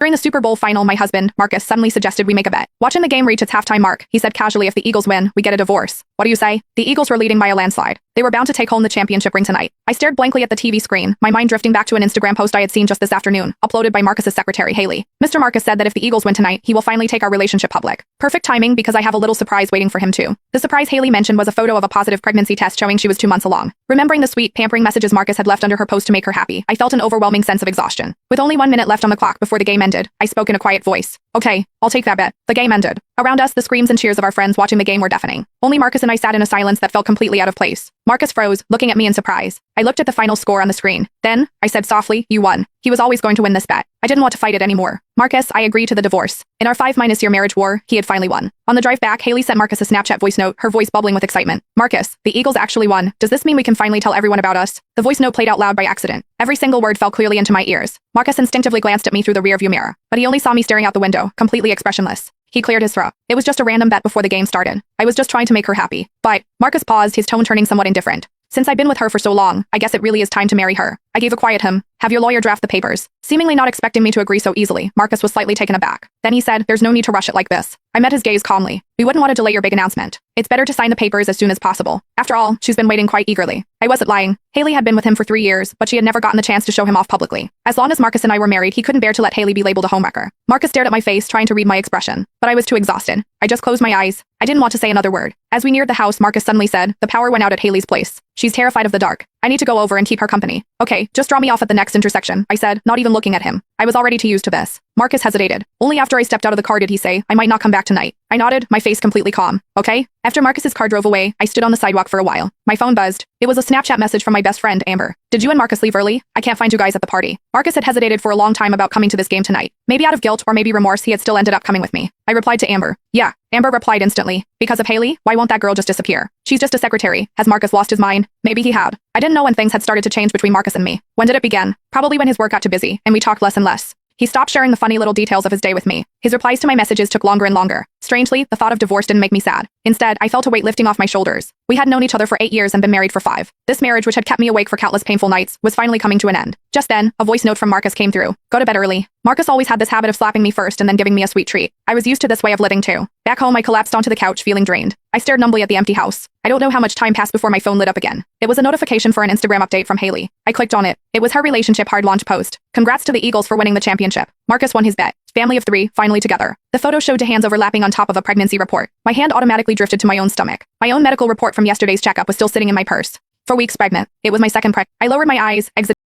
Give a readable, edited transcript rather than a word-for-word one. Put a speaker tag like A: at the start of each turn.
A: During the Super Bowl final, my husband, Marcus, suddenly suggested we make a bet. Watching the game reach its halftime mark, he said casually, if the Eagles win, we get a divorce. What do you say? The Eagles were leading by a landslide. They were bound to take home the championship ring tonight. I stared blankly at the TV screen, my mind drifting back to an Instagram post I had seen just this afternoon, uploaded by Marcus's secretary, Haley. Mr. Marcus said that if the Eagles win tonight, he will finally take our relationship public. Perfect timing because I have a little surprise waiting for him too. The surprise Haley mentioned was a photo of a positive pregnancy test showing she was 2 months along. Remembering the sweet, pampering messages Marcus had left under her post to make her happy, I felt an overwhelming sense of exhaustion. With only 1 minute left on the clock before the game ended, I spoke in a quiet voice. Okay, I'll take that bet. The game ended. Around us, the screams and cheers of our friends watching the game were deafening. Only Marcus and I sat in a silence that felt completely out of place. Marcus froze, looking at me in surprise. I looked at the final score on the screen. Then, I said softly, you won. He was always going to win this bet. I didn't want to fight it anymore. Marcus, I agree to the divorce. In our 5-year marriage war, he had finally won. On the drive back, Haley sent Marcus a Snapchat voice note, her voice bubbling with excitement. Marcus, the Eagles actually won. Does this mean we can finally tell everyone about us? The voice note played out loud by accident. Every single word fell clearly into my ears. Marcus instinctively glanced at me through the rearview mirror, but he only saw me staring out the window, completely expressionless. He cleared his throat. It was just a random bet before the game started. I was just trying to make her happy. But, Marcus paused, his tone turning somewhat indifferent. Since I've been with her for so long, I guess it really is time to marry her. I gave a quiet have your lawyer draft the papers. Seemingly not expecting me to agree so easily, Marcus was slightly taken aback. Then he said, there's no need to rush it like this. I met his gaze calmly. We wouldn't want to delay your big announcement. It's better to sign the papers as soon as possible. After all, she's been waiting quite eagerly. I wasn't lying. Haley had been with him for 3 years, but she had never gotten the chance to show him off publicly. As long as Marcus and I were married, he couldn't bear to let Haley be labeled a homewrecker. Marcus stared at my face, trying to read my expression, but I was too exhausted. I just closed my eyes. I didn't want to say another word. As we neared the house, Marcus suddenly said, the power went out at Haley's place. She's terrified of the dark. I need to go over and keep her company. Okay, just drop me off at the next intersection, I said, not even looking at him. I was already too used to this. Marcus hesitated. Only after I stepped out of the car did he say, I might not come back tonight. I nodded, my face completely calm. Okay? After Marcus's car drove away, I stood on the sidewalk for a while. My phone buzzed. It was a Snapchat message from my best friend, Amber. Did you and Marcus leave early? I can't find you guys at the party. Marcus had hesitated for a long time about coming to this game tonight. Maybe out of guilt or maybe remorse, he had still ended up coming with me. I replied to Amber. Yeah. Amber replied instantly. Because of Haley? Why won't that girl just disappear? She's just a secretary. Has Marcus lost his mind? Maybe he had. I didn't know when things had started to change between Marcus and me. When did it begin? Probably when his work got too busy, and we talked less and less. He stopped sharing the funny little details of his day with me. His replies to my messages took longer and longer. Strangely, the thought of divorce didn't make me sad. Instead, I felt a weight lifting off my shoulders. We had known each other for 8 years and been married for 5. This marriage, which had kept me awake for countless painful nights, was finally coming to an end. Just then, a voice note from Marcus came through. Go to bed early. Marcus always had this habit of slapping me first and then giving me a sweet treat. I was used to this way of living too. Back home, I collapsed onto the couch feeling drained. I stared numbly at the empty house. I don't know how much time passed before my phone lit up again. It was a notification for an Instagram update from Haley. I clicked on it. It was her relationship hard launch post. Congrats to the Eagles for winning the championship. Marcus won his bet. Family of 3, finally together. The photo showed 2 hands overlapping on top of a pregnancy report. My hand automatically drifted to my own stomach. My own medical report from yesterday's checkup was still sitting in my purse. 4 weeks pregnant. It was my second I lowered my eyes, exited